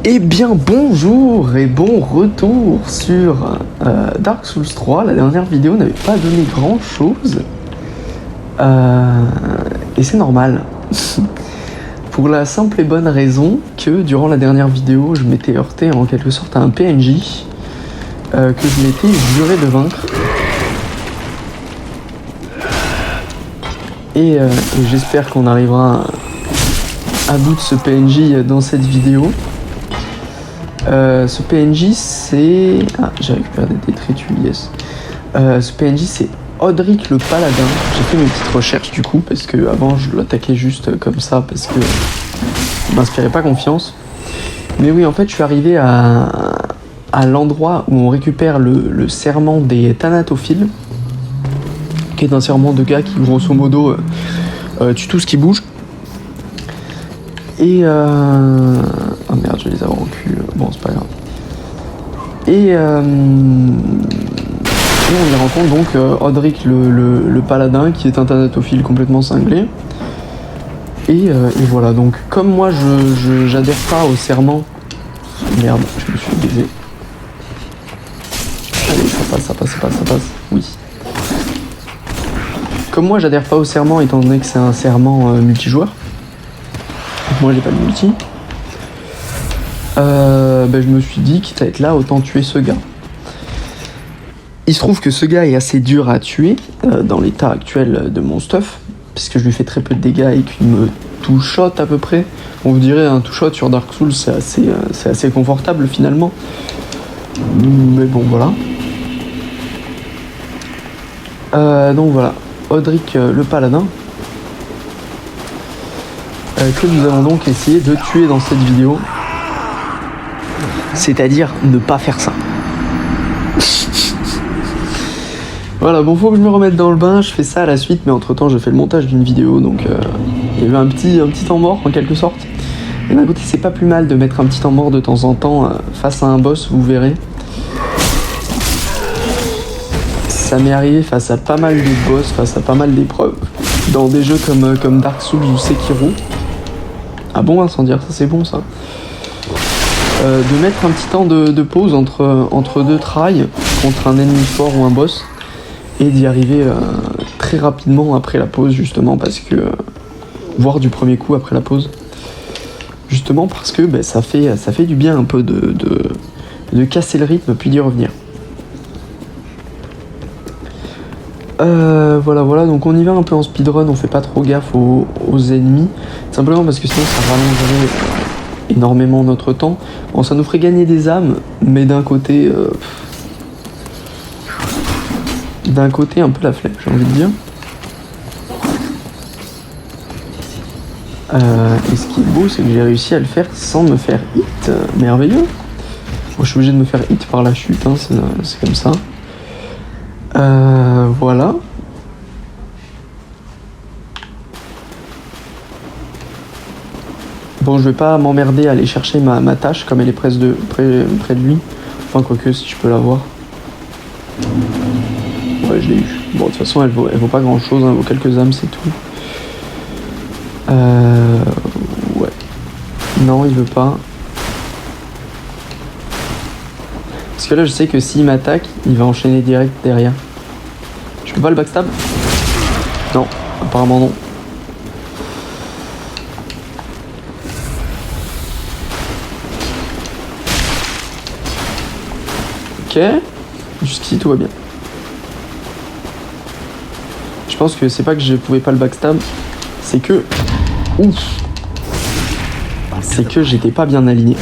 Eh bien bonjour et bon retour sur Dark Souls 3. La dernière vidéo n'avait pas donné grand chose. Et c'est normal. Pour la simple et bonne raison que durant la dernière vidéo, je m'étais heurté en quelque sorte à un PNJ que je m'étais juré de vaincre. Et j'espère qu'on arrivera à bout de ce PNJ dans cette vidéo. Ce PNJ c'est... Ah, j'ai récupéré des détritus, yes. Ce PNJ c'est Odric le Paladin. J'ai fait mes petites recherches du coup, parce que avant je l'attaquais juste comme ça, parce que je m'inspirais pas confiance. Mais oui, en fait je suis arrivé à l'endroit où on récupère le serment des Thanatophiles, qui est un serment de gars qui grosso modo tue tout ce qui bouge. Et oh merde, je vais les avoir au cul. Bon, c'est pas grave. Et on y rencontre donc Odric le Paladin, qui est un Thanatophile complètement cinglé. Et voilà, donc comme moi j'adhère pas au serment... Merde, je me suis baisé. Allez, ça passe. Oui. Comme moi j'adhère pas au serment, étant donné que c'est un serment multijoueur. Moi j'ai pas de multi. Je me suis dit, quitte à être là, autant tuer ce gars. Il se trouve que ce gars est assez dur à tuer dans l'état actuel de mon stuff, puisque je lui fais très peu de dégâts et qu'il me two-shot à peu près. On vous dirait un two-shot sur Dark Souls, c'est assez confortable finalement. Mais bon, voilà. Donc voilà, Odric le Paladin. Que nous allons donc essayer de tuer dans cette vidéo. C'est-à-dire ne pas faire ça. Voilà, bon, faut que je me remette dans le bain, je fais ça à la suite, mais entre temps je fais le montage d'une vidéo, donc il y avait un petit temps mort en quelque sorte. Et d'un côté c'est pas plus mal de mettre un petit temps mort de temps en temps face à un boss, vous verrez. Ça m'est arrivé face à pas mal de boss, face à pas mal d'épreuves, dans des jeux comme Dark Souls ou Sekiro. Ah bon, incendiaire, ça c'est bon ça. De mettre un petit temps de pause entre deux tries contre un ennemi fort ou un boss, et d'y arriver très rapidement après la pause, justement parce que... voire du premier coup après la pause. Justement parce que ça fait du bien un peu de casser le rythme puis d'y revenir. Voilà, donc on y va un peu en speedrun, on fait pas trop gaffe aux ennemis, simplement parce que sinon ça rallongerait énormément notre temps. Bon, ça nous ferait gagner des âmes, mais d'un côté un peu la flemme, j'ai envie de dire. Et ce qui est beau, c'est que j'ai réussi à le faire sans me faire hit. Merveilleux. Bon, je suis obligé de me faire hit par la chute, hein, c'est comme ça. Voilà. Bon, je vais pas m'emmerder à aller chercher ma tâche comme elle est près de lui. Enfin, quoique, si je peux la voir. Ouais, je l'ai eu. Bon, de toute façon, elle vaut pas grand chose, hein, elle vaut quelques âmes, c'est tout. Ouais. Non, il veut pas. Parce que là, je sais que s'il m'attaque, il va enchaîner direct derrière. Je peux pas le backstab? Non, apparemment non. Ok, jusqu'ici tout va bien. Je pense que c'est pas que je pouvais pas le backstab, c'est que... Ouf! C'est que j'étais pas bien aligné.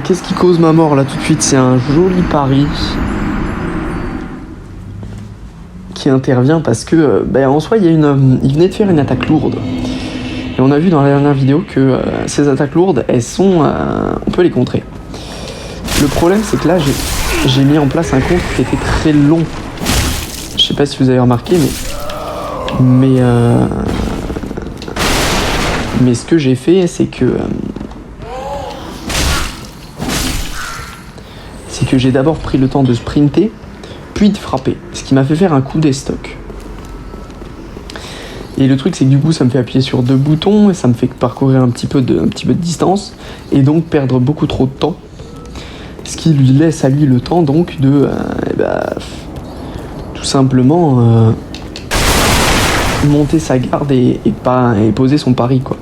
Qu'est-ce qui cause ma mort là tout de suite? C'est un joli pari qui intervient parce que en soi il venait de faire une attaque lourde. Et on a vu dans la dernière vidéo que ces attaques lourdes, elles sont... on peut les contrer. Le problème c'est que là j'ai mis en place un contre qui était très long. Je sais pas si vous avez remarqué, mais ce que j'ai fait c'est que j'ai d'abord pris le temps de sprinter, puis de frapper, ce qui m'a fait faire un coup d'estoc. Et le truc c'est que du coup ça me fait appuyer sur 2 boutons et ça me fait parcourir un petit peu de distance et donc perdre beaucoup trop de temps. Ce qui lui laisse à lui le temps donc de tout simplement monter sa garde et poser son pari quoi.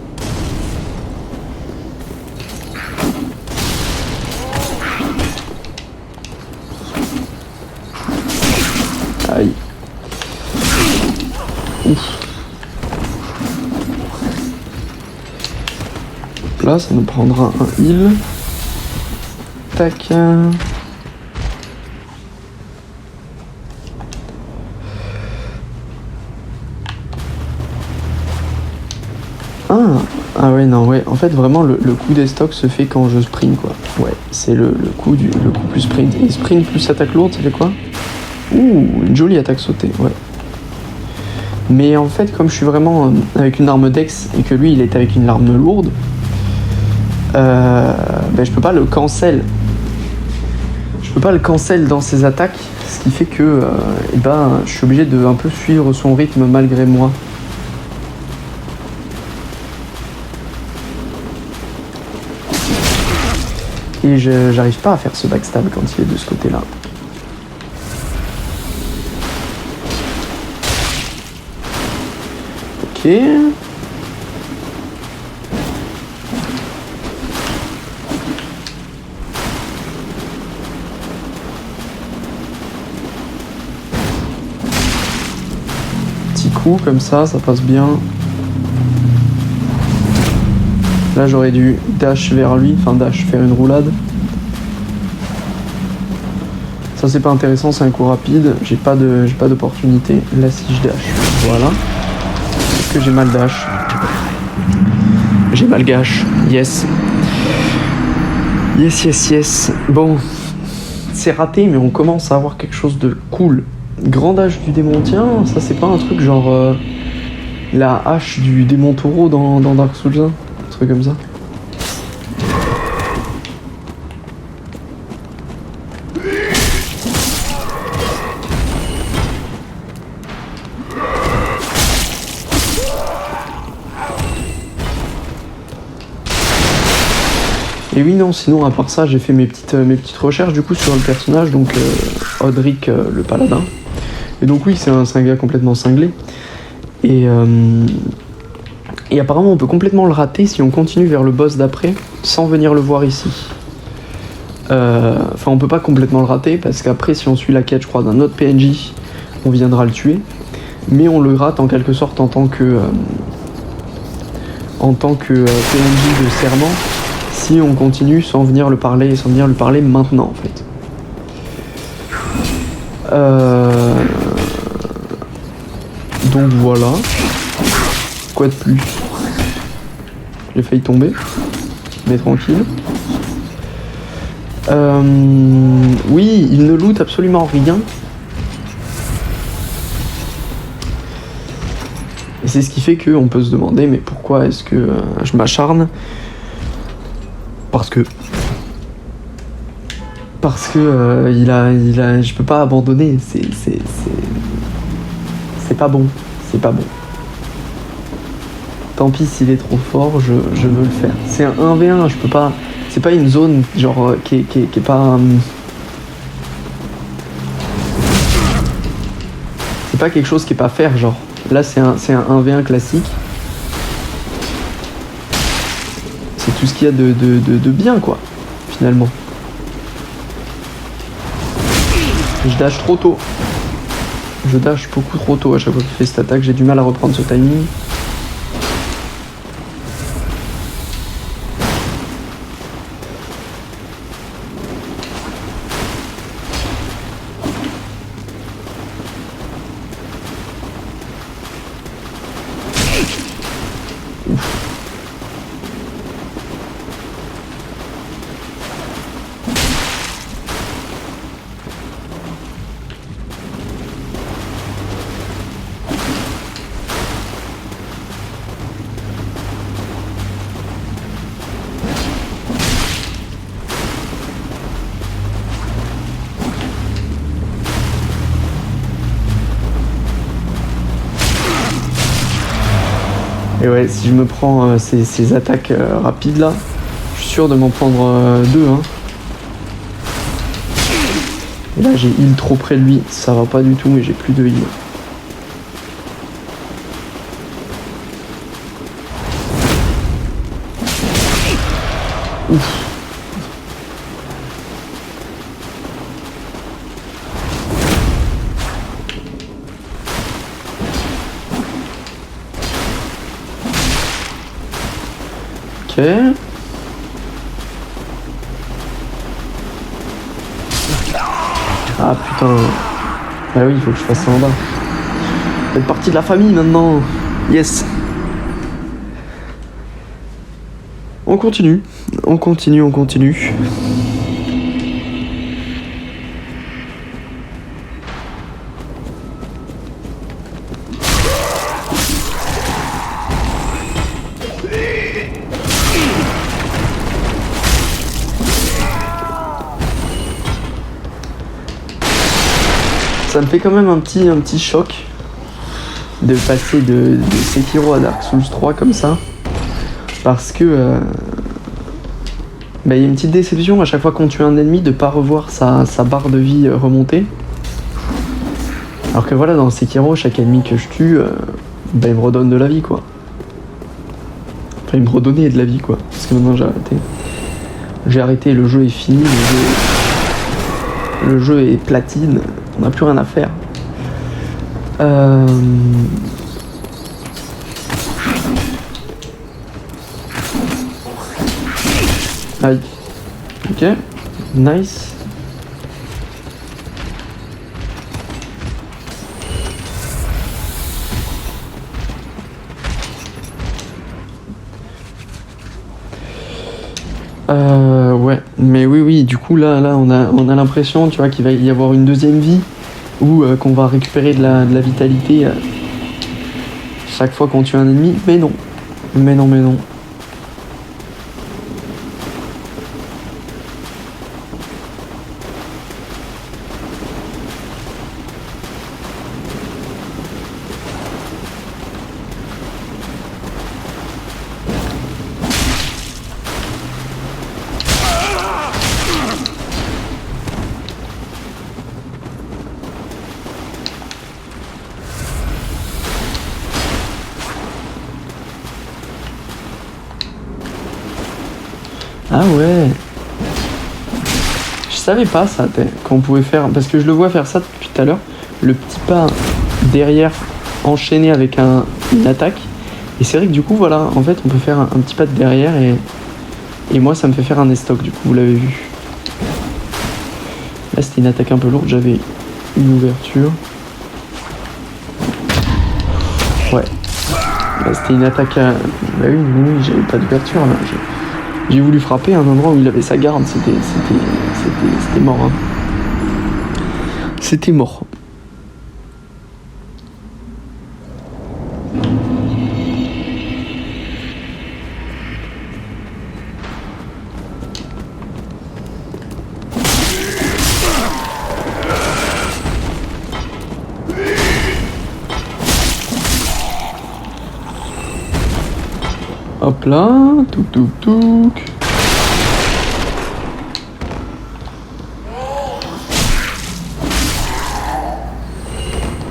Aïe. Ouf. Là, ça nous prendra un heal. Tac. Ah ouais, non, ouais. En fait, vraiment, le coup des stocks se fait quand je sprint, quoi. Ouais, c'est le coup plus sprint. Et sprint plus attaque lourde, ça fait quoi? Ouh, une jolie attaque sautée, ouais. Mais en fait, comme je suis vraiment avec une arme dex et que lui, il est avec une arme lourde, je peux pas le cancel. Je peux pas le cancel dans ses attaques, ce qui fait que je suis obligé de un peu suivre son rythme malgré moi. Et j'arrive pas à faire ce backstab quand il est de ce côté-là. Ok. Petit coup comme ça passe bien. Là j'aurais dû dash vers lui, enfin faire une roulade. Ça c'est pas intéressant, c'est un coup rapide, j'ai pas d'opportunité. Là si je dash, voilà. Est-ce que j'ai mal dash? J'ai mal gâche, yes. Yes. Bon, c'est raté mais on commence à avoir quelque chose de cool. Grand dash du démon, tiens, ça c'est pas un truc genre la hache du démon taureau dans Dark Souls 1? Truc comme ça. Et oui non, sinon à part ça j'ai fait mes petites recherches du coup sur le personnage, donc Odric le paladin. Et donc oui c'est un gars complètement cinglé. Et apparemment on peut complètement le rater si on continue vers le boss d'après sans venir le voir ici. Enfin on peut pas complètement le rater parce qu'après si on suit la quête je crois d'un autre PNJ on viendra le tuer. Mais on le rate en quelque sorte en tant que PNJ de serment si on continue sans venir le parler maintenant en fait. Donc voilà. Quoi de plus? J'ai failli tomber, mais tranquille. Oui, il ne loot absolument rien. Et c'est ce qui fait qu'on peut se demander, mais pourquoi est-ce que je m'acharne? Parce que je peux pas abandonner. C'est pas bon. C'est pas bon. Tant pis s'il est trop fort, je veux le faire. C'est un 1v1, je peux pas. C'est pas une zone genre qui est pas. C'est pas quelque chose qui est pas faire genre. Là c'est un 1v1 classique. C'est tout ce qu'il y a de bien quoi, finalement. Je dash trop tôt. Je dash beaucoup trop tôt à chaque fois qu'il fait cette attaque, j'ai du mal à reprendre ce timing. Et ouais, si je me prends ces attaques rapides là, je suis sûr de m'en prendre deux. Hein. Et là j'ai heal trop près de lui, ça va pas du tout et j'ai plus de heal. Ouf. Ok. Ah putain. Ah oui, il faut que je fasse ça en bas. Vous faites partie de la famille maintenant. Yes. On continue. On continue, on continue. Ça me fait quand même un petit choc de passer de Sekiro à Dark Souls 3 comme ça. Parce que y a une petite déception à chaque fois qu'on tue un ennemi de pas revoir sa barre de vie remontée. Alors que voilà, dans Sekiro, chaque ennemi que je tue, il me redonne de la vie quoi. Enfin, il me redonnait de la vie quoi. Parce que maintenant j'ai arrêté. J'ai arrêté, le jeu est fini, le jeu est platine, on n'a plus rien à faire. Aïe. Ok. Nice. Ouais, mais oui, du coup là on a l'impression, tu vois, qu'il va y avoir une deuxième vie ou qu'on va récupérer de la vitalité chaque fois qu'on tue un ennemi, mais non. Mais non. Ah ouais. Je savais pas ça, qu'on pouvait faire, parce que je le vois faire ça depuis tout à l'heure, le petit pas derrière enchaîné avec une attaque. Et c'est vrai que du coup, voilà, en fait, on peut faire un petit pas de derrière et moi, ça me fait faire un estoc, du coup, vous l'avez vu. Là, c'était une attaque un peu lourde, j'avais une ouverture. Ouais. Là, c'était une attaque à... Bah oui, j'avais pas d'ouverture, là. J'ai voulu frapper à un endroit où il avait sa garde, c'était mort. Hein. C'était mort. Hop là, touk.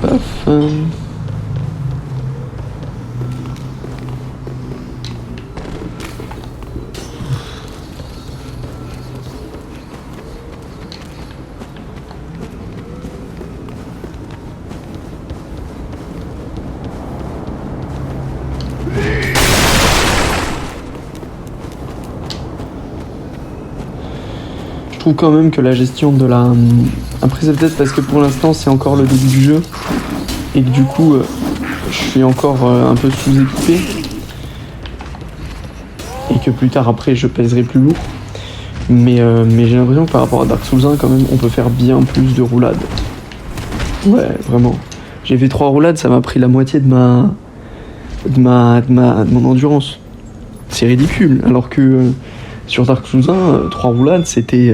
Paf. Je trouve quand même que la gestion de la... Après c'est peut-être parce que pour l'instant c'est encore le début du jeu et que du coup je suis encore un peu sous-équipé et que plus tard après je pèserai plus lourd. Mais j'ai l'impression que par rapport à Dark Souls 1 quand même on peut faire bien plus de roulades. Ouais, vraiment. J'ai fait 3 roulades, ça m'a pris la moitié de mon endurance. C'est ridicule, alors que sur Dark Souls 1, 3 roulades, c'était...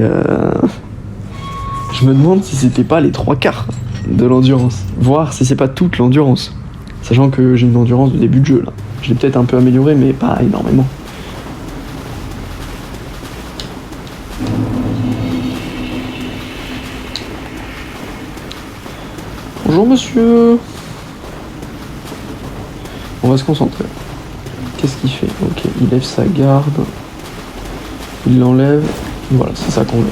Je me demande si c'était pas les 3/4 de l'endurance. Voir si c'est pas toute l'endurance. Sachant que j'ai une endurance de début de jeu, là. Je l'ai peut-être un peu amélioré, mais pas énormément. Bonjour monsieur. On va se concentrer. Qu'est-ce qu'il fait? Ok, il lève sa garde. Il l'enlève. Voilà, c'est ça qu'on veut.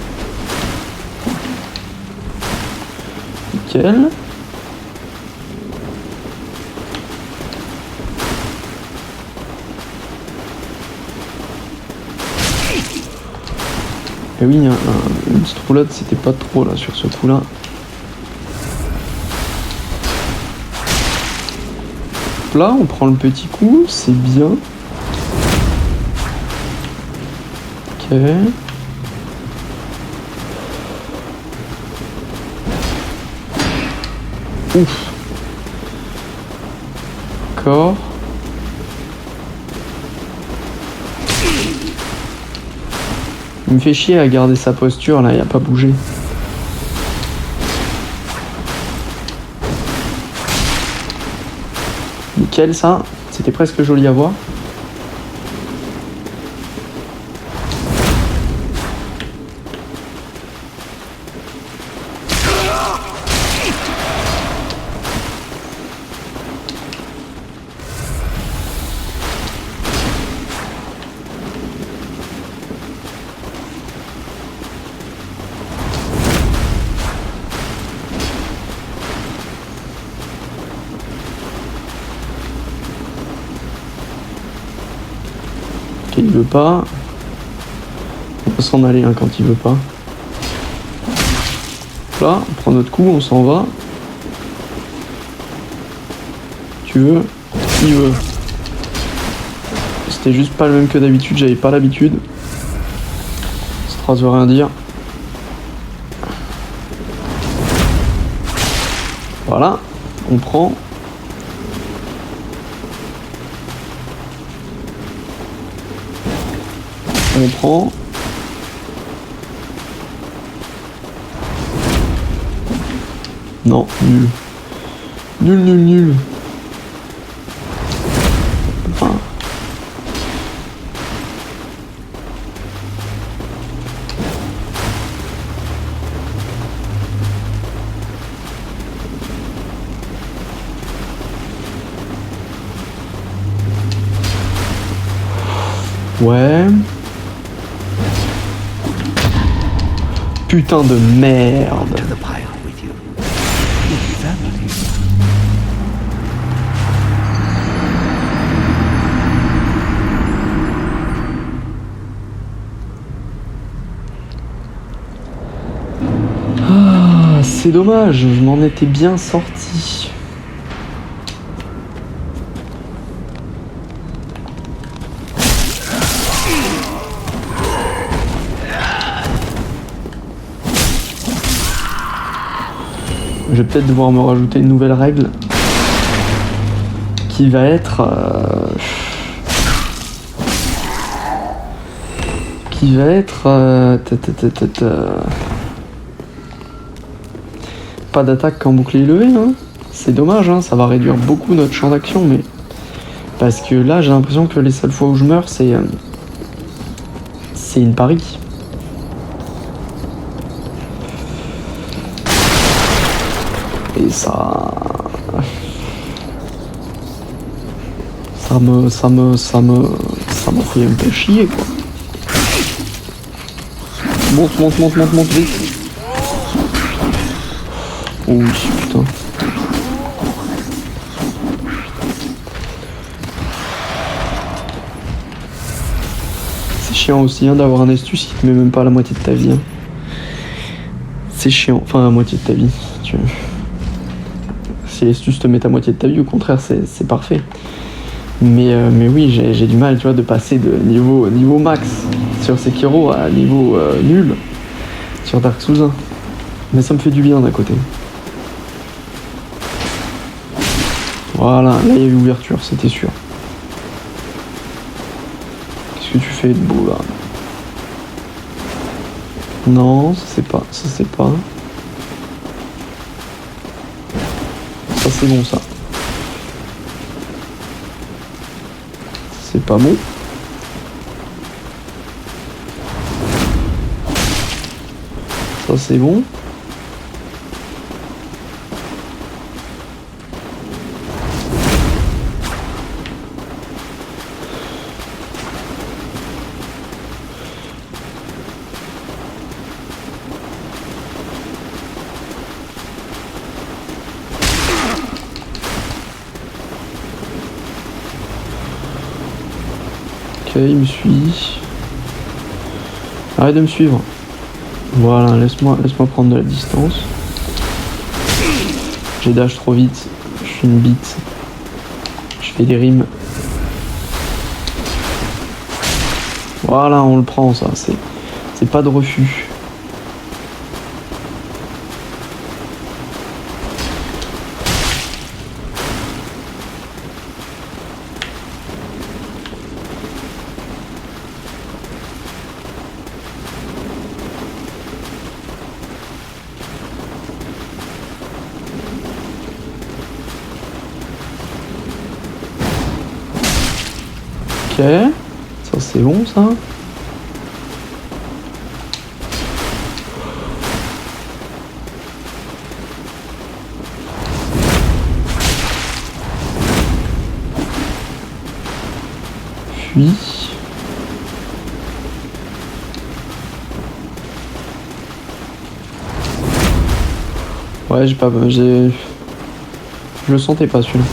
Nickel. Et oui, une petite roulade, c'était pas trop là sur ce coup-là. Là, on prend le petit coup, c'est bien. Ok. Ouf. D'accord. Il me fait chier à garder sa posture là, il a pas bougé. Nickel ça, c'était presque joli à voir. Il veut pas. On peut s'en aller hein, quand il veut pas. Là, on prend notre coup, on s'en va. Tu veux? Il veut. C'était juste pas le même que d'habitude, j'avais pas l'habitude. Cette phrase veut rien dire. Voilà, on prend. On prend. Non, nul. Nul, nul, nul. Enfin. Ouais. Putain de merde. Ah, c'est dommage, je m'en étais bien sorti. Je vais peut-être devoir me rajouter une nouvelle règle qui va être pas d'attaque quand bouclier levé hein. C'est dommage hein, ça va réduire beaucoup notre champ d'action mais parce que là j'ai l'impression que les seules fois où je meurs c'est une pari. Et ça me fait un peu chier quoi. Monte vite. Oh oui putain. C'est chiant aussi hein, d'avoir un astuce qui te met même pas la moitié de ta vie. Hein. C'est chiant, enfin la moitié de ta vie. Si l'astuce te met à moitié de ta vie, au contraire, c'est parfait. Mais oui, j'ai du mal, tu vois, de passer de niveau max sur Sekiro à niveau nul sur Dark Souls 1. Mais ça me fait du bien d'un côté. Voilà, là il y a eu ouverture, c'était sûr. Qu'est-ce que tu fais de beau là? Non, ça c'est pas. Ça c'est bon ça. C'est pas bon. Ça c'est bon. Ok, il me suit. Arrête de me suivre. Voilà, laisse-moi prendre de la distance. J'ai dash trop vite. Je suis une bite. Je fais des rimes. Voilà, on le prend ça. C'est pas de refus. Ok, ça c'est bon ça. Puis ouais, je le sentais pas celui-là.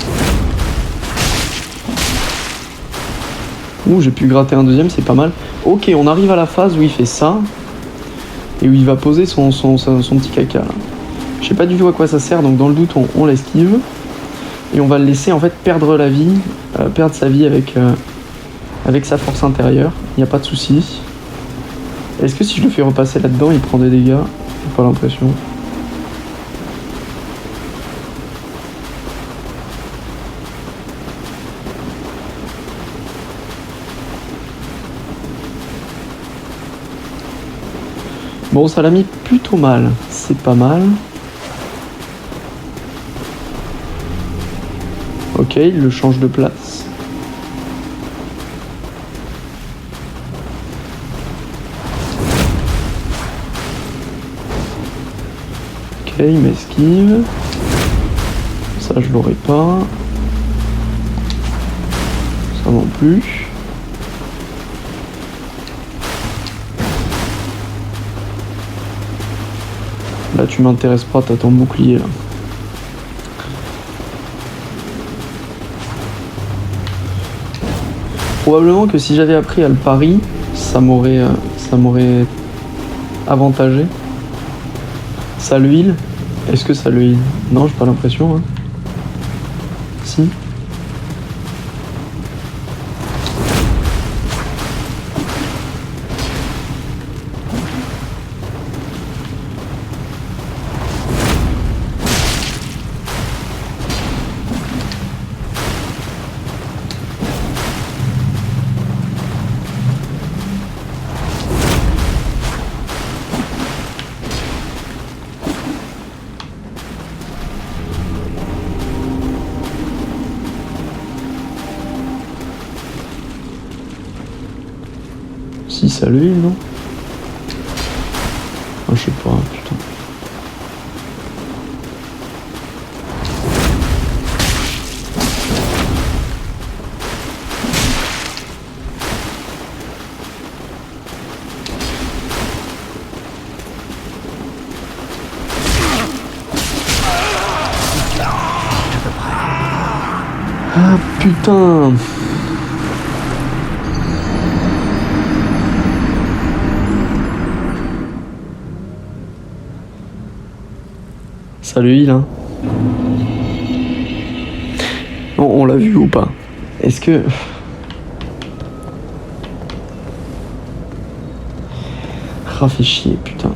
Ouh, j'ai pu gratter un deuxième, c'est pas mal. Ok, on arrive à la phase où il fait ça. Et où il va poser son petit caca là. Je sais pas du tout à quoi ça sert, donc dans le doute on l'esquive. Et on va le laisser en fait perdre la vie, perdre sa vie avec sa force intérieure. Il n'y a pas de souci. Est-ce que si je le fais repasser là-dedans, il prend des dégâts? J'ai pas l'impression. Bon, ça l'a mis plutôt mal. C'est pas mal. Ok, il le change de place. Ok, il m'esquive. Ça, je l'aurai pas. Ça non plus. Là, tu m'intéresses pas, t'as ton bouclier là. Probablement que si j'avais appris à le pari, ça m'aurait avantagé. Ça le heal. Est-ce que ça le heal? Non, j'ai pas l'impression. Hein. Si. Si ça le heal, non? Ah, je sais pas, putain. Ah putain! Ça le heal, hein. On l'a vu ou pas? Est-ce que... Ah, fait chier, putain.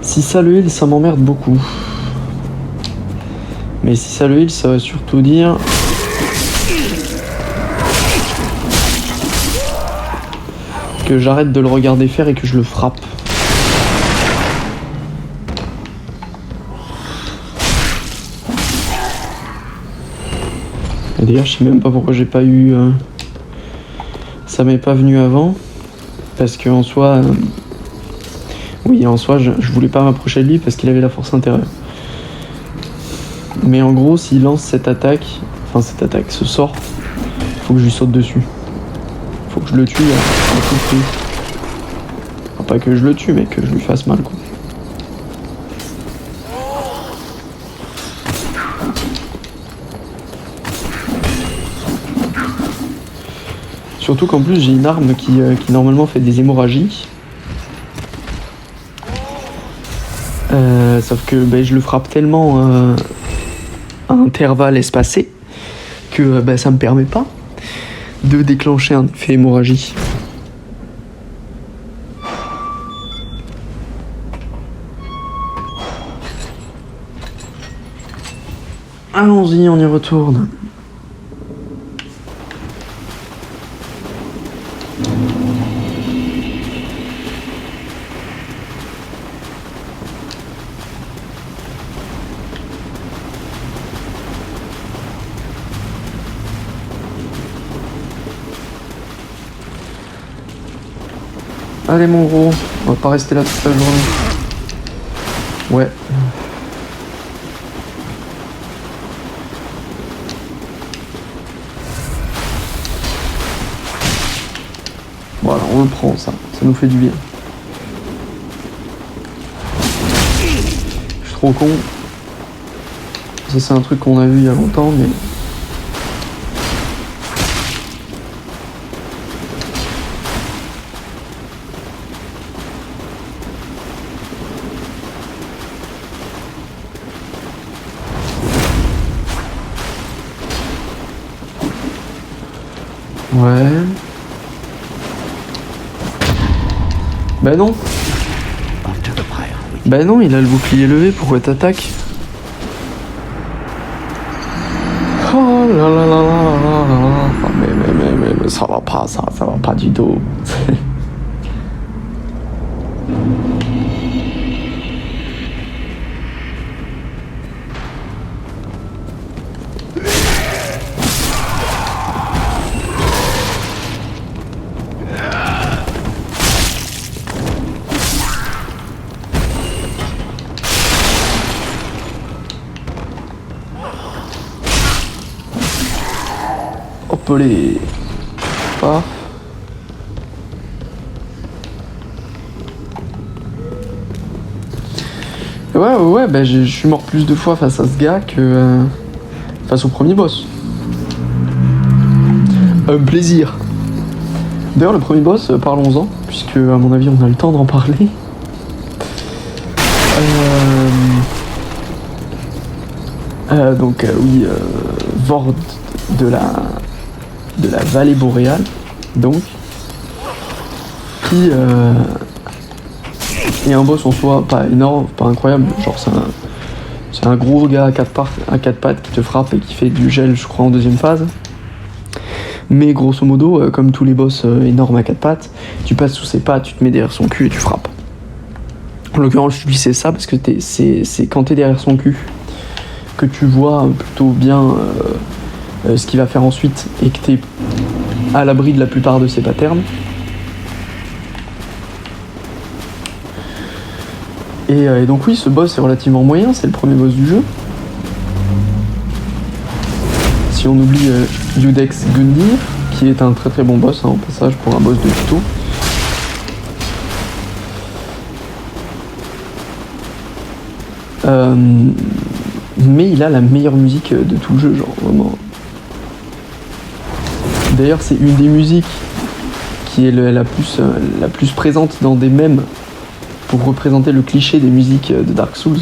Si ça le heal, ça m'emmerde beaucoup. Mais si ça le heal, ça va surtout dire... que j'arrête de le regarder faire et que je le frappe. Et d'ailleurs, je sais même pas pourquoi j'ai pas eu... ça m'est pas venu avant. Parce que en soi... oui, en soi, je voulais pas m'approcher de lui parce qu'il avait la force intérieure. Mais en gros, s'il lance cette attaque, ce sort, faut que je lui saute dessus. Faut que je le tue à tout prix. Enfin, pas que je le tue, mais que je lui fasse mal, quoi. Surtout qu'en plus, j'ai une arme qui normalement fait des hémorragies. Sauf que je le frappe tellement à intervalles espacés que ça me permet pas de déclencher un effet hémorragie. Allons-y, on y retourne. Allez mon gros, on va pas rester là toute la journée. Ouais. Voilà, on le prend ça nous fait du bien. Je suis trop con. Ça c'est un truc qu'on a vu il y a longtemps mais... Ouais. Ben non. Ben non, il a le bouclier levé, pourquoi t'attaques? Oh là là là là là là là. Mais ça va pas, ça va pas du tout. Hop les... Paf. Ouais, je suis mort plus de fois face à ce gars que face au premier boss. Un plaisir. D'ailleurs, le premier boss, parlons-en, puisque à mon avis on a le temps d'en parler. Oui, Vord de la vallée boréale, donc, qui est un boss en soi pas énorme, pas incroyable, genre c'est un gros gars à quatre pattes qui te frappe et qui fait du gel, je crois, en deuxième phase. Mais grosso modo, comme tous les boss énormes à quatre pattes, tu passes sous ses pattes, tu te mets derrière son cul et tu frappes. En l'occurrence, lui c'est ça, parce que c'est quand t'es derrière son cul que tu vois plutôt bien ce qu'il va faire ensuite et que t'es à l'abri de la plupart de ses patterns. Et donc oui, ce boss est relativement moyen, c'est le premier boss du jeu. Si on oublie Yudex Gundyr, qui est un très très bon boss, au passage, pour un boss de tuto. Mais il a la meilleure musique de tout le jeu, genre vraiment. D'ailleurs, c'est une des musiques qui est la plus présente dans des mèmes pour représenter le cliché des musiques de Dark Souls.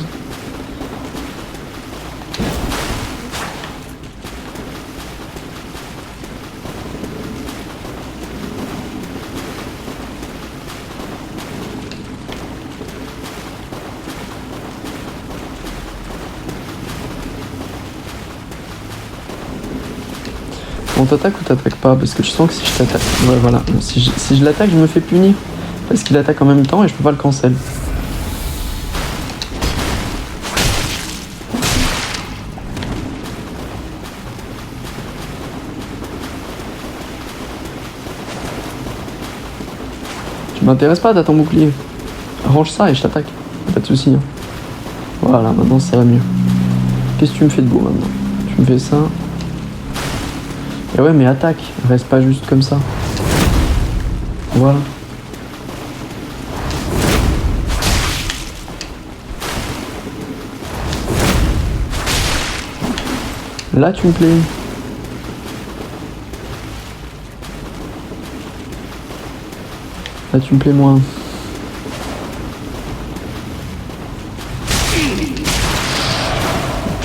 On t'attaque ou t'attaques pas? Parce que je sens que si je t'attaque... Ouais, voilà. Si je l'attaque, je me fais punir. Parce qu'il attaque en même temps et je peux pas le cancel. m'intéresse pas, t'as ton bouclier. Range ça et je t'attaque. Pas de soucis. Hein. Voilà, maintenant ça va mieux. Qu'est-ce que tu me fais de beau maintenant? Tu me fais ça. Et ouais, mais attaque. Reste pas juste comme ça. Voilà. Là, tu me plais. Là, tu me plais moins.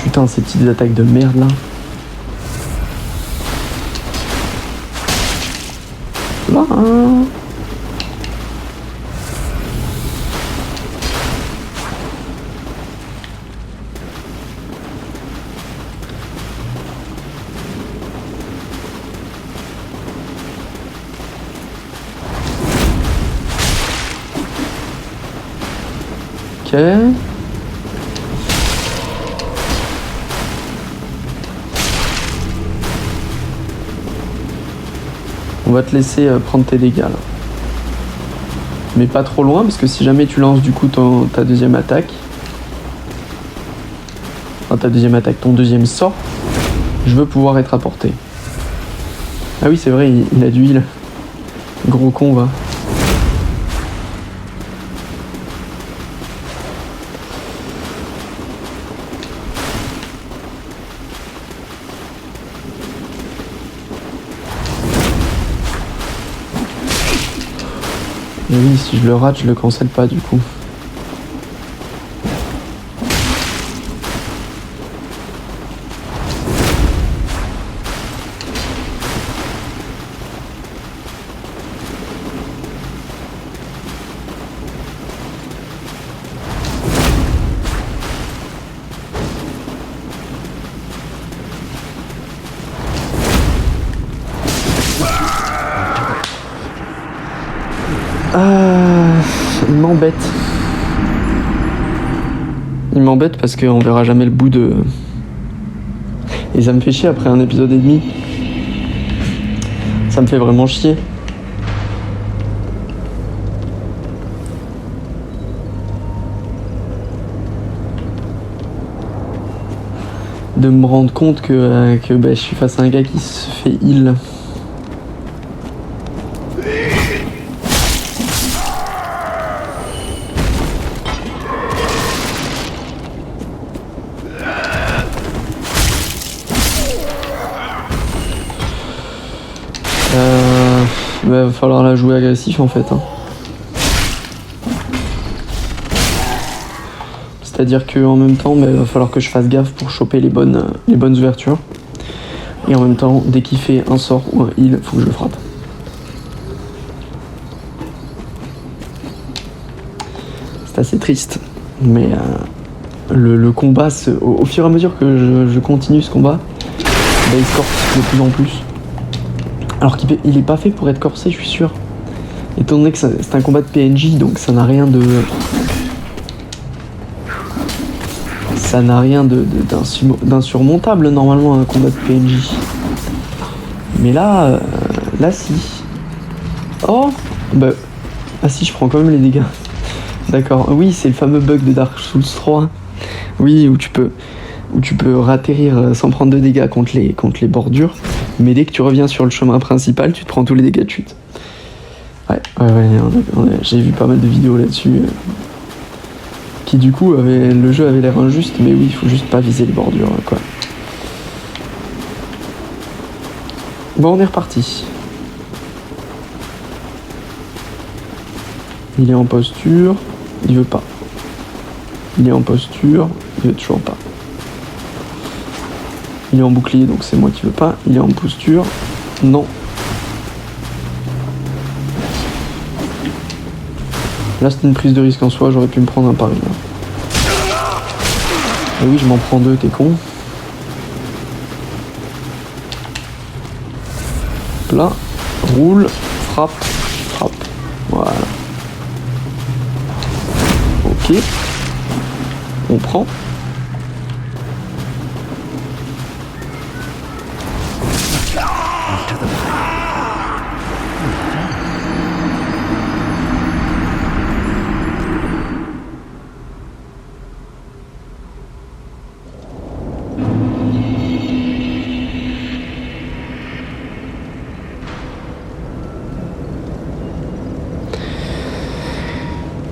Putain, ces petites attaques de merde là. Là, hein. Ok. On va te laisser prendre tes dégâts là. Mais pas trop loin parce que si jamais tu lances du coup ta deuxième attaque, enfin ta deuxième attaque, ton deuxième sort, je veux pouvoir être à portée. Ah oui c'est vrai, il a du heal. Gros con va. Et oui, si je le rate, je le cancelle pas du coup. Il m'embête. Il m'embête parce qu'on verra jamais le bout de... Et ça me fait chier après un épisode et demi. Ça me fait vraiment chier. De me rendre compte que je suis face à un gars qui se fait heal. Va falloir la jouer agressif en fait. Hein. C'est-à-dire qu'en même temps, il va falloir que je fasse gaffe pour choper les bonnes ouvertures. Et en même temps, dès qu'il fait un sort ou un heal, faut que je le frappe. C'est assez triste. Mais le combat, au fur et à mesure que je continue ce combat, il se corse de plus en plus. Alors qu'il est pas fait pour être corsé, je suis sûr. Étant donné que c'est un combat de PNJ, donc ça n'a rien de... Ça n'a rien d'insurmontable normalement un combat de PNJ. Mais là, si. Oh bah... Ah si, je prends quand même les dégâts. D'accord, oui, c'est le fameux bug de Dark Souls 3. Oui, où tu peux ratterrir sans prendre de dégâts contre les bordures. Mais dès que tu reviens sur le chemin principal, tu te prends tous les dégâts de chute. Ouais, j'ai vu pas mal de vidéos là-dessus. Qui du coup, le jeu avait l'air injuste, mais oui, il faut juste pas viser les bordures, quoi. Bon, on est reparti. Il est en posture, il veut pas. Il est en posture, il veut toujours pas. Il est en bouclier, donc c'est moi qui veux pas. Il est en posture, non. Là, c'était une prise de risque en soi, j'aurais pu me prendre un pari. Et oui, je m'en prends deux, t'es con. Là, roule, frappe, frappe. Voilà. Ok. On prend.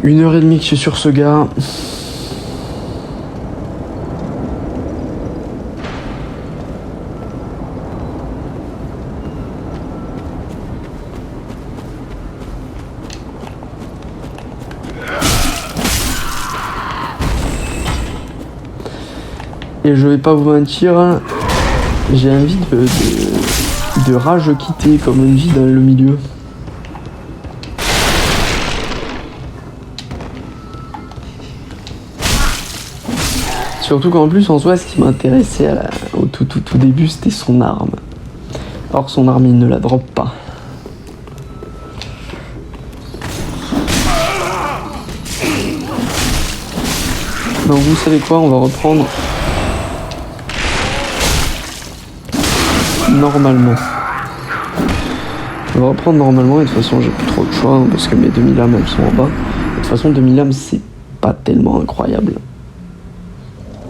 1h30 que je suis sur ce gars. Et je vais pas vous mentir, j'ai envie de rage quitter, comme on dit dans le milieu. Surtout qu'en plus, en soi, ce qui m'intéressait au tout début, c'était son arme. Or, son arme, il ne la drop pas. Donc, vous savez quoi, on va reprendre normalement. On va reprendre normalement, et de toute façon, j'ai plus trop de choix, hein, parce que mes 2000 âmes, elles sont en bas. De toute façon, 2000 âmes, c'est pas tellement incroyable.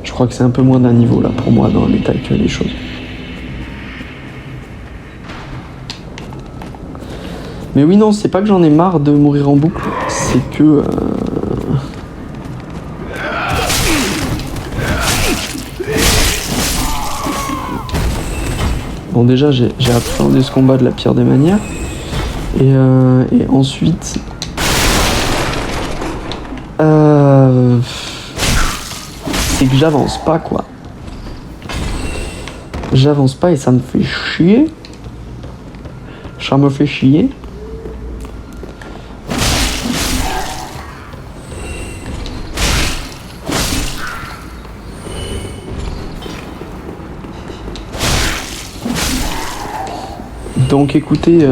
Je crois que c'est un peu moins d'un niveau là pour moi dans l'état actuel des choses. Mais oui, non, c'est pas que j'en ai marre de mourir en boucle, c'est que bon, déjà j'ai appréhendé ce combat de la pire des manières, et ensuite c'est que j'avance pas, quoi. J'avance pas et ça me fait chier. Ça me fait chier. Donc écoutez,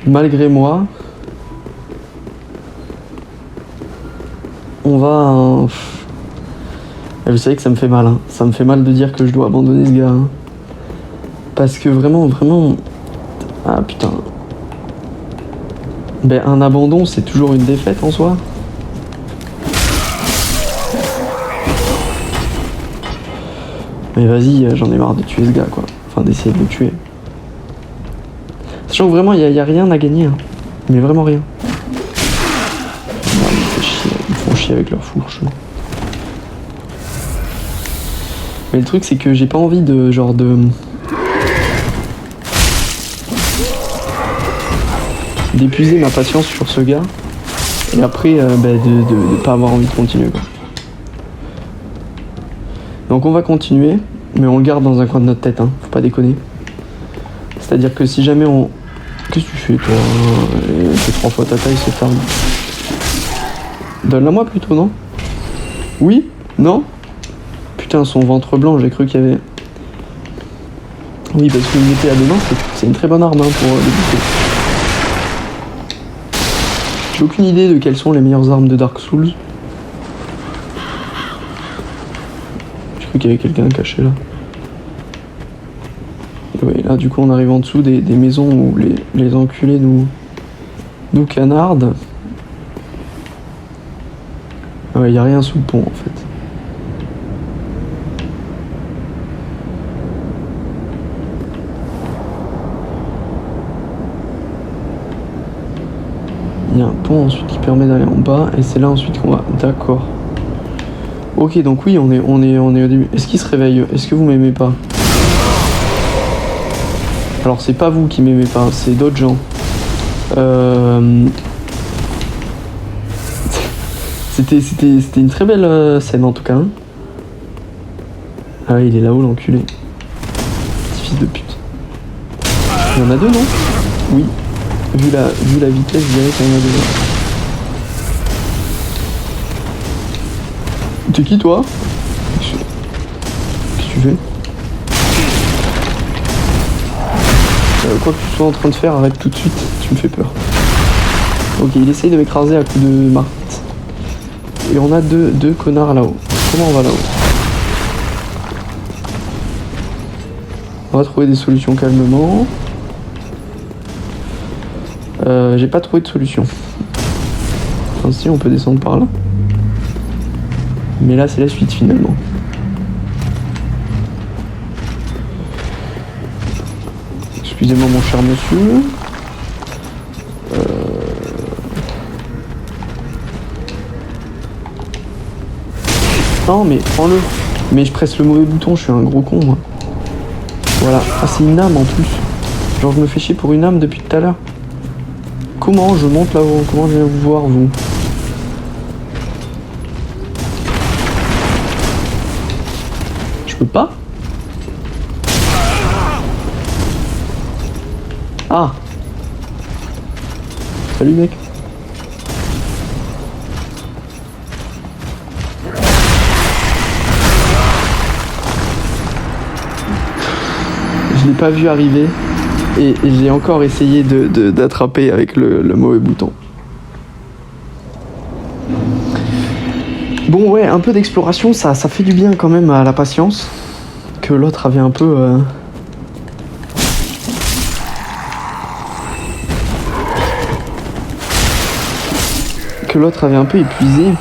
malgré moi, on va... Vous savez que ça me fait mal, hein. Ça me fait mal de dire que je dois abandonner ce gars. Hein. Parce que vraiment... Ah putain. Ben un abandon, c'est toujours une défaite en soi. Mais vas-y, j'en ai marre de tuer ce gars, quoi. Enfin, d'essayer de le tuer. Sachant que vraiment, il y a rien à gagner. Hein. Mais vraiment rien. Non, ils font chier avec leur fourche. Mais le truc, c'est que j'ai pas envie de... d'épuiser ma patience sur ce gars. Et après, de pas avoir envie de continuer, quoi. Donc on va continuer, mais on le garde dans un coin de notre tête, hein. Faut pas déconner. C'est-à-dire que si jamais on... Qu'est-ce que tu fais, toi? C'est 3 fois ta taille, cette arme. Donne-la moi plutôt, non? Oui? Non? Putain, son ventre blanc, j'ai cru qu'il y avait... Oui, parce qu'une épée à 2 mains, c'est une très bonne arme, hein, pour débuter. J'ai aucune idée de quelles sont les meilleures armes de Dark Souls. J'ai cru qu'il y avait quelqu'un caché là. Et ouais, là du coup on arrive en dessous des maisons où les enculés nous canardent. Ah ouais, y a rien sous le pont en fait. Il y a un pont ensuite qui permet d'aller en bas et c'est là ensuite qu'on va... D'accord. Ok, donc oui, on est au début. Est-ce qu'il se réveille? Est-ce que vous m'aimez pas? Alors c'est pas vous qui m'aimez pas, c'est d'autres gens. C'était une très belle scène en tout cas. Hein. Ah ouais, il est là-haut l'enculé. Petit fils de pute. Il y en a deux, non? Oui. Vu la vitesse, je dirais qu'il y en a deux. T'es qui toi? Qu'est-ce que tu fais? Quoi que tu sois en train de faire, arrête tout de suite, tu me fais peur. Ok, il essaye de m'écraser à coups de marque. Et on a deux connards là-haut. Comment on va là-haut? On va trouver des solutions calmement. J'ai pas trouvé de solution. Enfin si, on peut descendre par là. Mais là, c'est la suite finalement. Excusez-moi mon cher monsieur. Non mais prends-le. Mais je presse le mauvais bouton, je suis un gros con moi. Voilà. Ah c'est une âme en plus. Genre je me fais chier pour une âme depuis tout à l'heure. Comment je monte là-haut? Comment je viens vous voir vous? Je peux pas? Ah! Salut mec. Je l'ai pas vu arriver et j'ai encore essayé d'attraper avec le mauvais bouton. Bon ouais, un peu d'exploration, ça fait du bien quand même à la patience. Que l'autre avait un peu... Que l'autre avait un peu épuisé.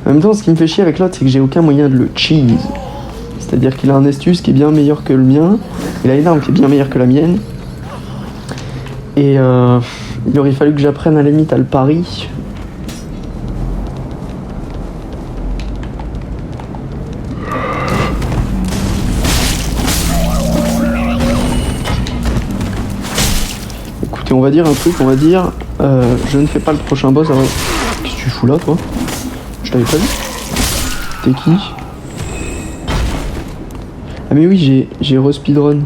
En même temps, ce qui me fait chier avec l'autre, c'est que j'ai aucun moyen de le cheese. C'est-à-dire qu'il a un astuce qui est bien meilleur que le mien. Il a une arme qui est bien meilleure que la mienne. Et il aurait fallu que j'apprenne à la limite à le pari. Écoutez, on va dire un truc, on va dire... je ne fais pas le prochain boss avant... Qu'est-ce que tu fous là, toi? Je t'avais pas vu? T'es qui? Ah mais oui, j'ai re-speedrun.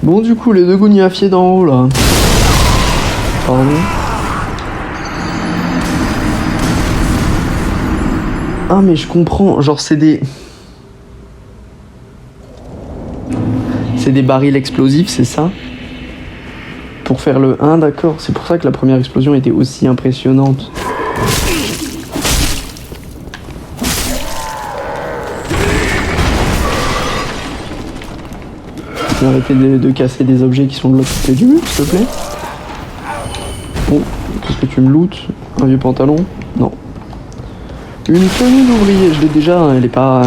Bon du coup les deux gougnafiers d'en haut là. Pardon. Ah mais je comprends, genre c'est des... C'est des barils explosifs, c'est ça? Pour faire le 1, d'accord, c'est pour ça que la première explosion était aussi impressionnante. Tu peux arrêter de casser des objets qui sont de l'autre côté du mur, s'il te plaît? Bon, qu'est-ce que tu me lootes? Un vieux pantalon? Non. Une tenue d'ouvrier, je l'ai déjà, elle est pas...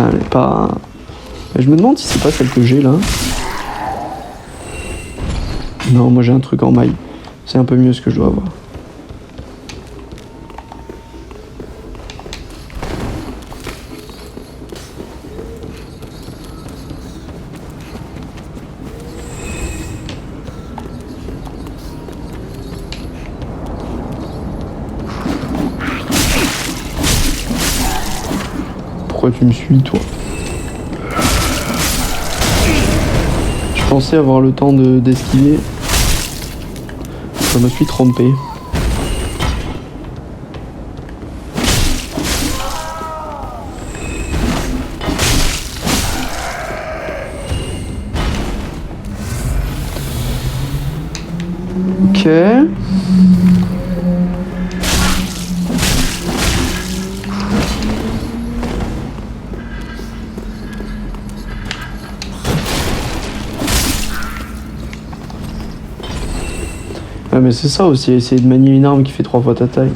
Je me demande si c'est pas celle que j'ai là. Non, moi j'ai un truc en maille. C'est un peu mieux ce que je dois avoir. Pourquoi tu me suis, toi? Je pensais avoir le temps d'esquiver. Je me suis trompé. Ok. Ouais mais c'est ça aussi, essayer de manier une arme qui fait 3 fois ta taille.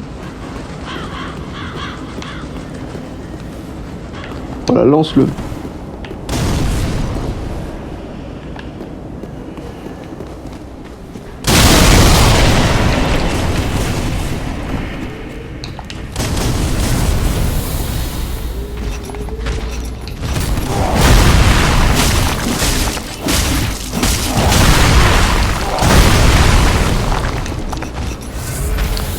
Voilà, lance-le.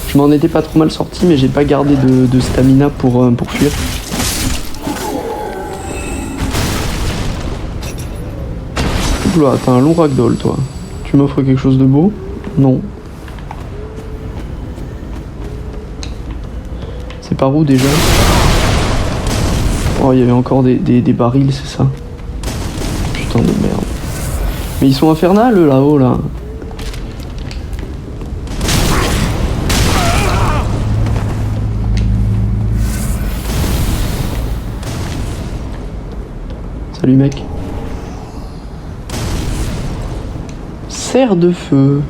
Je m'en étais pas trop mal sorti, mais j'ai pas gardé de stamina pour fuir. Oula, t'as un long ragdoll, toi. Tu m'offres quelque chose de beau? Non. C'est par où déjà? Oh, il y avait encore des barils, c'est ça? Putain de merde. Mais ils sont infernales eux, là-haut là. Salut mec. Serre de feu.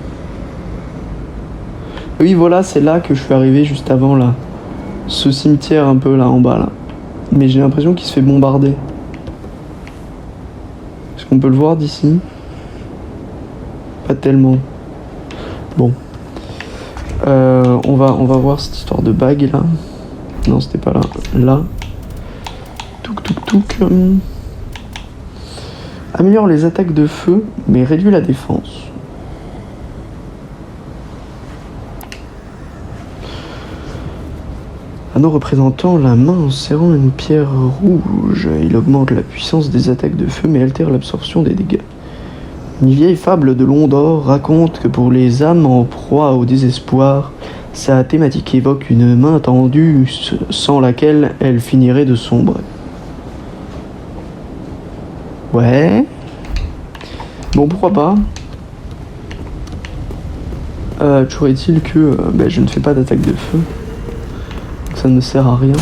Oui voilà, c'est là que je suis arrivé juste avant là. Ce cimetière un peu là en bas là. Mais j'ai l'impression qu'il se fait bombarder. Est-ce qu'on peut le voir d'ici? Pas tellement. Bon. On va voir cette histoire de bague là. Non, c'était pas là. Là. Touk touk touk. Améliore les attaques de feu, mais réduit la défense. Anneau représentant la main en serrant une pierre rouge. Il augmente la puissance des attaques de feu, mais altère l'absorption des dégâts. Une vieille fable de Londres raconte que pour les âmes en proie au désespoir, sa thématique évoque une main tendue sans laquelle elle finirait de sombrer. Ouais. Bon, pourquoi pas. Toujours est-il que je ne fais pas d'attaque de feu. Donc ça ne sert à rien.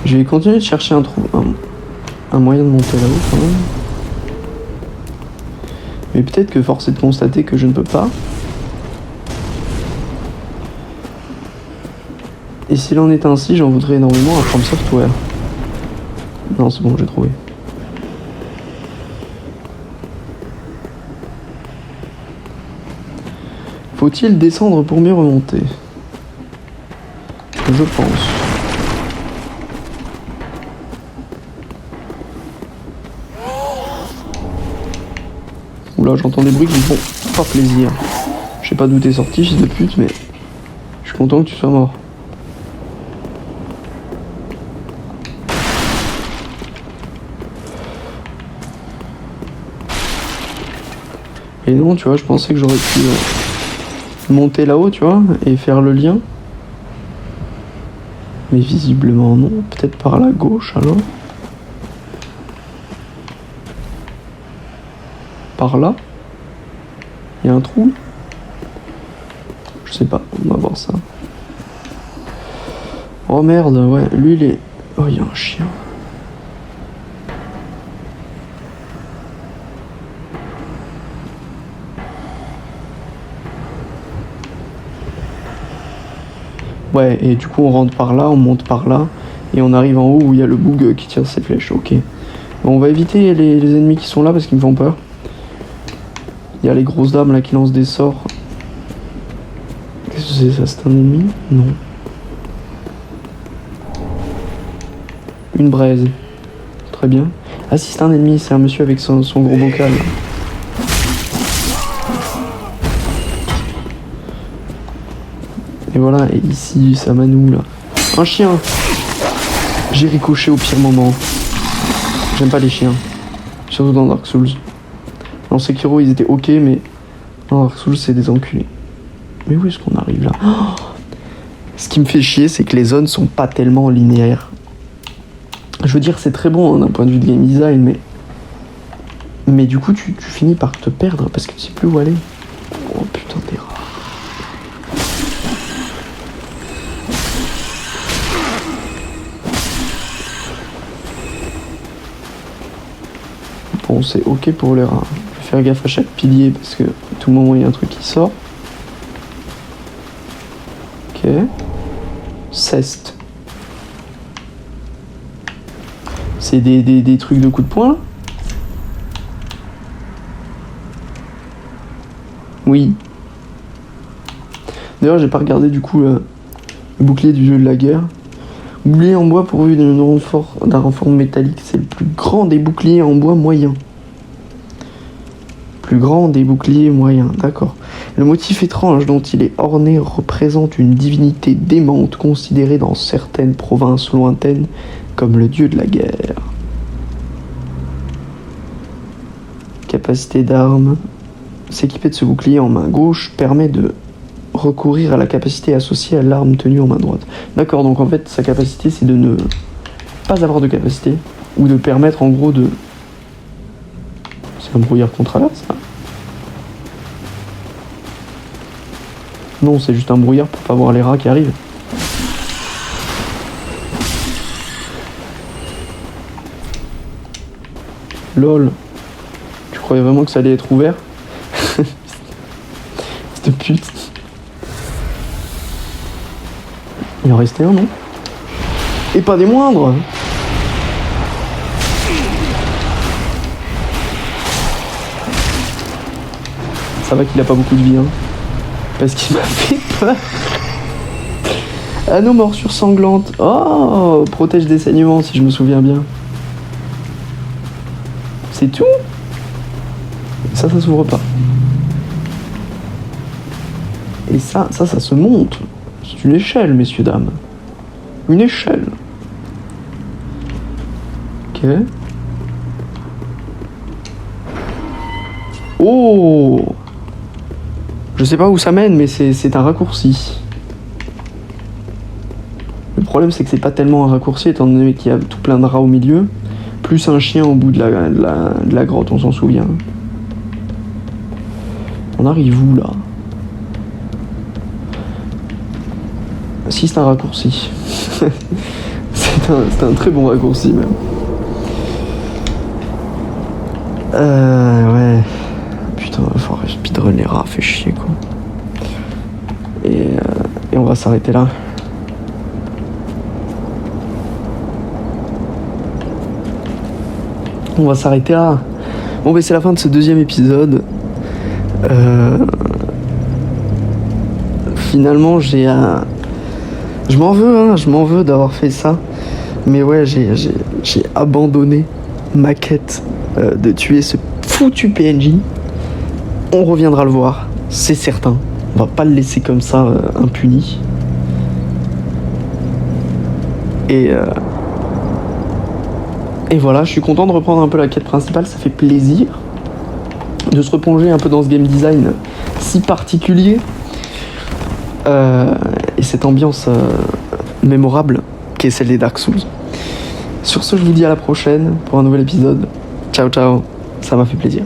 Je vais continuer de chercher un moyen de monter là-haut quand même. Mais peut-être que force est de constater que je ne peux pas. Et s'il en est ainsi, j'en voudrais énormément à From Software. Non, c'est bon, j'ai trouvé. Faut-il descendre pour mieux remonter? Je pense. Oula, j'entends des bruits qui me font pas plaisir. Je sais pas d'où t'es sorti, fils de pute, mais je suis content que tu sois mort. Et non, tu vois, je pensais que j'aurais pu monter là-haut, tu vois, et faire le lien. Mais visiblement non, peut-être par la gauche alors. Par là. Il y a un trou. Je sais pas, on va voir ça. Oh merde, ouais, lui il est... Oh, il y a un chien. Ouais, et du coup on rentre par là, on monte par là, et on arrive en haut où il y a le boug qui tire ses flèches, ok. Bon, on va éviter les ennemis qui sont là parce qu'ils me font peur. Il y a les grosses dames là qui lancent des sorts. Qu'est-ce que c'est ça? C'est un ennemi? Non. Une braise. Très bien. Ah si, c'est un ennemi, c'est un monsieur avec son gros bocal. Et voilà, et ici, ça Manou là. Un chien! J'ai ricoché au pire moment. J'aime pas les chiens. Surtout dans Dark Souls. Dans Sekiro, ils étaient ok, mais dans Dark Souls, c'est des enculés. Mais où est-ce qu'on arrive là? Oh, ce qui me fait chier, c'est que les zones sont pas tellement linéaires. Je veux dire, c'est très bon hein, d'un point de vue de game design, mais du coup, tu finis par te perdre parce que tu sais plus où aller. Oh putain, t'es rare. Bon, c'est ok pour les rats. Je vais faire gaffe à chaque pilier parce que à tout moment il y a un truc qui sort. Ok. Ceste. C'est des trucs de coup de poing là? Oui. D'ailleurs, j'ai pas regardé du coup le bouclier du jeu de la guerre. Bouclier en bois pourvu d'un renfort métallique, c'est le plus grand des boucliers en bois moyen. Plus grand des boucliers moyens, d'accord. Le motif étrange dont il est orné représente une divinité démente considérée dans certaines provinces lointaines comme le dieu de la guerre. Capacité d'armes. S'équiper de ce bouclier en main gauche permet de recourir à la capacité associée à l'arme tenue en main droite. D'accord, donc en fait sa capacité c'est de ne pas avoir de capacité, ou de permettre en gros de... C'est un brouillard qu'on traverse, ça. Non, c'est juste un brouillard pour pas voir les rats qui arrivent. Lol. Tu croyais vraiment que ça allait être ouvert? Cette pute. Il en restait un, non? Et pas des moindres! Ça va qu'il a pas beaucoup de vie, hein. Parce qu'il m'a fait peur. Anneau morsure sanglante. Oh, protège des saignements si je me souviens bien. C'est tout? Ça s'ouvre pas. Et ça se monte. C'est une échelle, messieurs, dames. Une échelle. Ok. Oh! Je sais pas où ça mène, mais c'est un raccourci. Le problème, c'est que c'est pas tellement un raccourci, étant donné qu'il y a tout plein de rats au milieu, plus un chien au bout de la grotte, on s'en souvient. On arrive où, là? Si, c'est un raccourci. c'est un très bon raccourci, même. Ouais. Putain, il va falloir speedrun les rats, fait chier, quoi. Et on va s'arrêter là. On va s'arrêter là. Bon, ben c'est la fin de ce deuxième épisode. Finalement, je m'en veux d'avoir fait ça. Mais ouais, j'ai abandonné ma quête de tuer ce foutu PNJ. On reviendra le voir, c'est certain. On va pas le laisser comme ça, impuni. Et voilà, je suis content de reprendre un peu la quête principale, ça fait plaisir de se replonger un peu dans ce game design si particulier. Et cette ambiance mémorable qui est celle des Dark Souls. Sur ce, je vous dis à la prochaine pour un nouvel épisode. Ciao ciao, ça m'a fait plaisir.